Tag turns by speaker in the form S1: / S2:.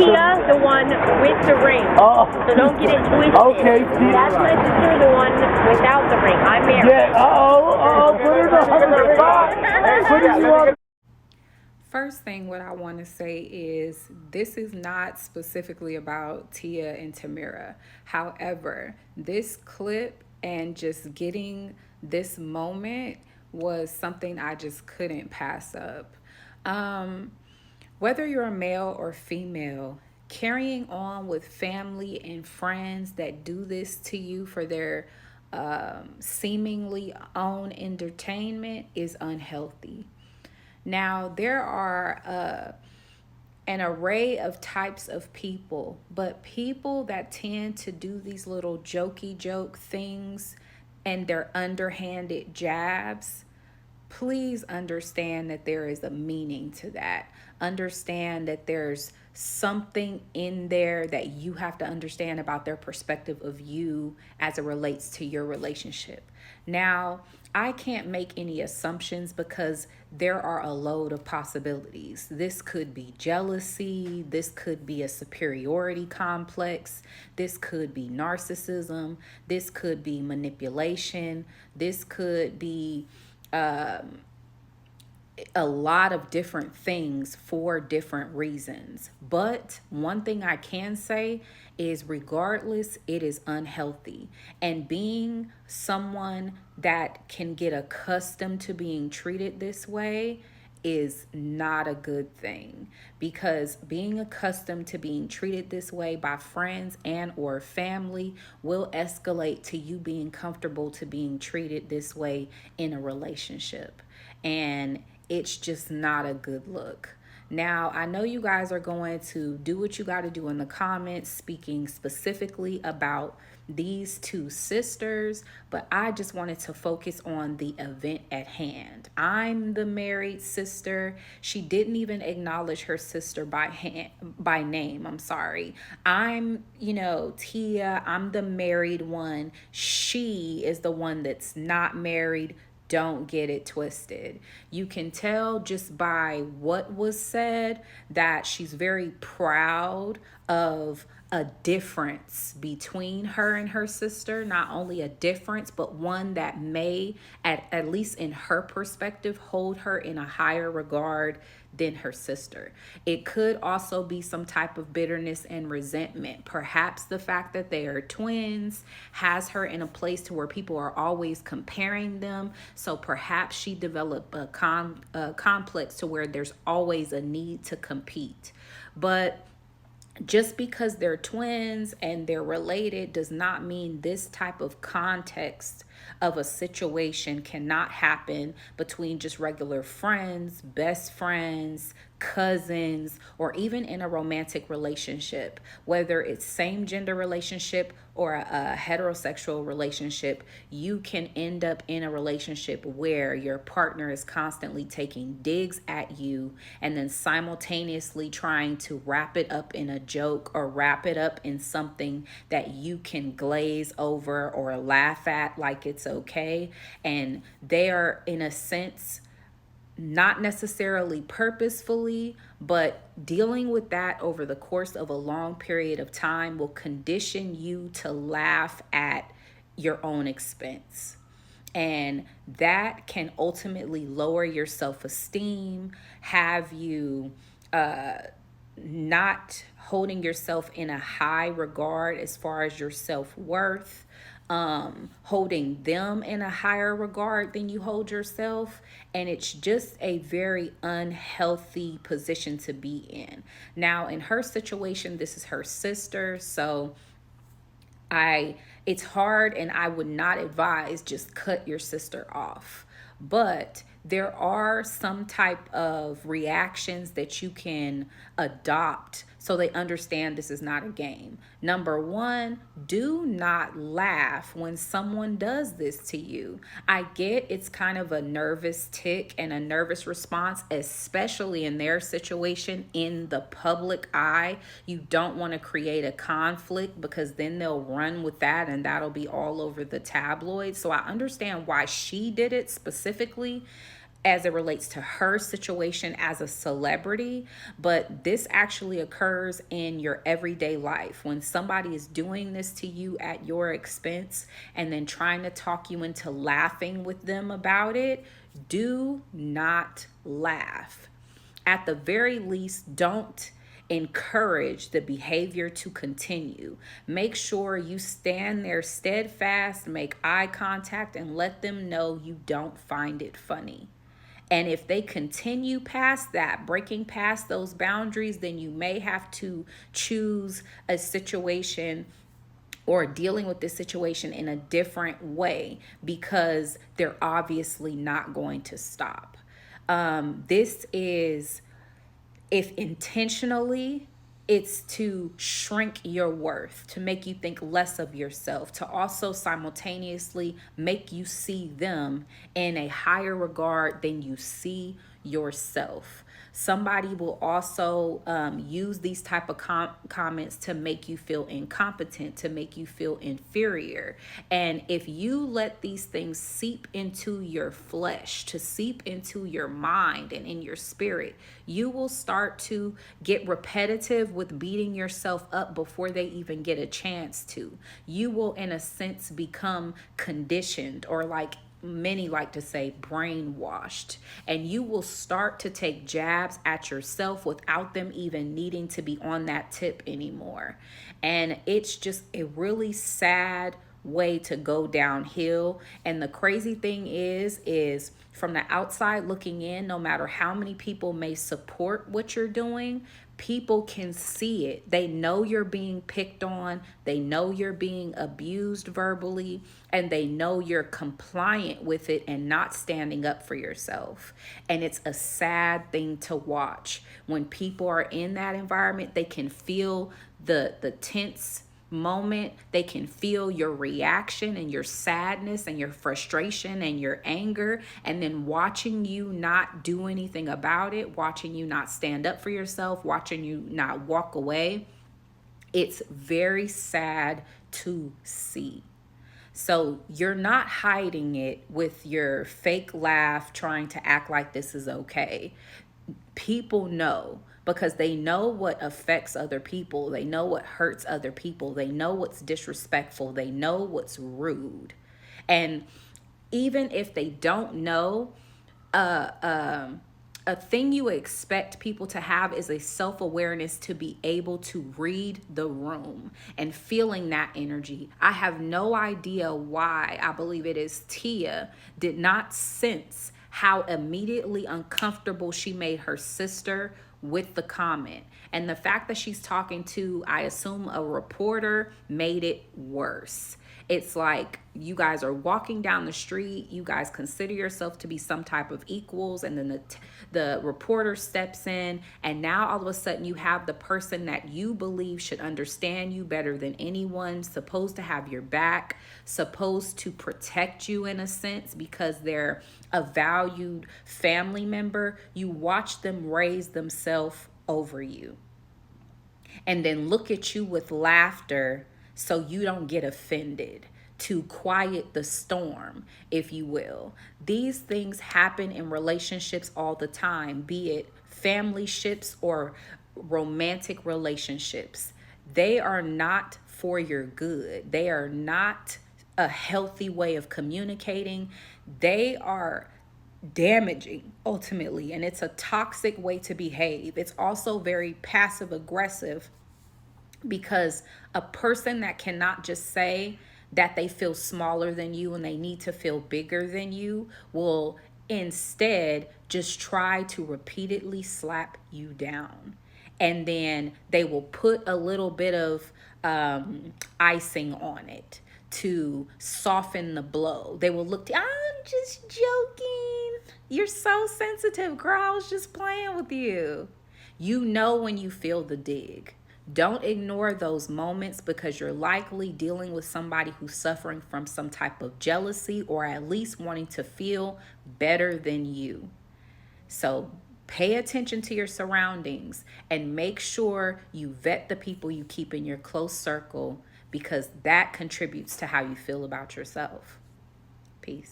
S1: Tia, the one with the ring.
S2: Oh.
S1: So don't get it twisted.
S2: Okay, Tia.
S1: That's my sister, the one without the ring. I'm married.
S2: Yeah, put her on the spot. Put you on.
S3: First thing what I want to say is this is not specifically about Tia and Tamira. However, this clip and just getting this moment was something I just couldn't pass up. Whether you're a male or female, carrying on with family and friends that do this to you for their seemingly own entertainment is unhealthy. Now, there are an array of types of people, but people that tend to do these little jokey joke things and their underhanded jabs, please understand that there is a meaning to that. Understand that there's something in there that you have to understand about their perspective of you as it relates to your relationship. Now, I can't make any assumptions because there are a load of possibilities. This could be jealousy. This could be a superiority complex. This could be narcissism. This could be manipulation. This could be a lot of different things for different reasons. But one thing I can say is regardless, it is unhealthy. And being someone that can get accustomed to being treated this way is not a good thing, because being accustomed to being treated this way by friends and or family will escalate to you being comfortable to being treated this way in a relationship. And it's just not a good look. Now, I know you guys are going to do what you got to do in the comments, speaking specifically about these two sisters, but I just wanted to focus on the event at hand. I'm the married sister. She didn't even acknowledge her sister by name. I'm sorry. I'm, Tia. I'm the married one. She is the one that's not married. Don't get it twisted. You can tell just by what was said that she's very proud of a difference between her and her sister. Not only a difference, but one that may, at least in her perspective, hold her in a higher regard than her sister. It could also be some type of bitterness and resentment. Perhaps the fact that they are twins has her in a place to where people are always comparing them. So perhaps she developed a complex to where there's always a need to compete. But just because they're twins and they're related does not mean this type of context of a situation cannot happen between just regular friends, best friends, cousins, or even in a romantic relationship. Whether it's same gender relationship or a heterosexual relationship, you can end up in a relationship where your partner is constantly taking digs at you and then simultaneously trying to wrap it up in a joke or wrap it up in something that you can glaze over or laugh at like it's okay. And they are, in a sense, not necessarily purposefully, but dealing with that over the course of a long period of time will condition you to laugh at your own expense. And that can ultimately lower your self-esteem, have you not holding yourself in a high regard as far as your self-worth, holding them in a higher regard than you hold yourself. And it's just a very unhealthy position to be in. Now, in her situation, this is her sister. So it's hard, and I would not advise just cut your sister off. But there are some type of reactions that you can adopt so they understand this is not a game. Number one, do not laugh when someone does this to you. I get it's kind of a nervous tick and a nervous response, especially in their situation in the public eye. You don't want to create a conflict because then they'll run with that and that'll be all over the tabloids. So I understand why she did it specifically. as it relates to her situation as a celebrity, but this actually occurs in your everyday life. When somebody is doing this to you at your expense and then trying to talk you into laughing with them about it, do not laugh. At the very least, don't encourage the behavior to continue. Make sure you stand there steadfast, make eye contact, and let them know you don't find it funny. And if they continue past that, breaking past those boundaries, then you may have to choose a situation or dealing with this situation in a different way, because they're obviously not going to stop. This is, if intentionally, it's to shrink your worth, to make you think less of yourself, to also simultaneously make you see them in a higher regard than you see yourself. Somebody will also use these type of comments to make you feel incompetent, to make you feel inferior. And if you let these things seep into your flesh, to seep into your mind and in your spirit, you will start to get repetitive with beating yourself up before they even get a chance to. You will, in a sense, become conditioned, or like many like to say, brainwashed, and you will start to take jabs at yourself without them even needing to be on that tip anymore. And it's just a really sad way to go downhill. And the crazy thing is from the outside looking in, no matter how many people may support what you're doing, people can see it. They know you're being picked on. They know you're being abused verbally, and they know you're compliant with it and not standing up for yourself. And it's a sad thing to watch. When people are in that environment, they can feel the tense moment. They can feel your reaction and your sadness and your frustration and your anger, and then watching you not do anything about it, watching you not stand up for yourself, watching you not walk away. It's very sad to see. So you're not hiding it with your fake laugh, trying to act like this is okay. People know, because they know what affects other people. They know what hurts other people. They know what's disrespectful. They know what's rude. And even if they don't know, a thing you expect people to have is a self-awareness to be able to read the room and feeling that energy. I have no idea why, I believe it is Tia, did not sense how immediately uncomfortable she made her sister with the comment. And the fact that she's talking to, I assume, a reporter made it worse. It's like you guys are walking down the street, you guys consider yourself to be some type of equals, and then the reporter steps in, and now all of a sudden you have the person that you believe should understand you better than anyone, supposed to have your back, supposed to protect you in a sense because they're a valued family member. You watch them raise themselves over you and then look at you with laughter so you don't get offended, to quiet the storm, if you will. These things happen in relationships all the time, be it family ships or romantic relationships. They are not for your good. They are not a healthy way of communicating. They are damaging ultimately, and it's a toxic way to behave. It's also very passive aggressive, because a person that cannot just say that they feel smaller than you and they need to feel bigger than you will instead just try to repeatedly slap you down. And then they will put a little bit of icing on it to soften the blow. They will look, I'm just joking. You're so sensitive, girl. I was just playing with you. You know when you feel the dig. Don't ignore those moments, because you're likely dealing with somebody who's suffering from some type of jealousy, or at least wanting to feel better than you. So pay attention to your surroundings and make sure you vet the people you keep in your close circle, because that contributes to how you feel about yourself. Peace.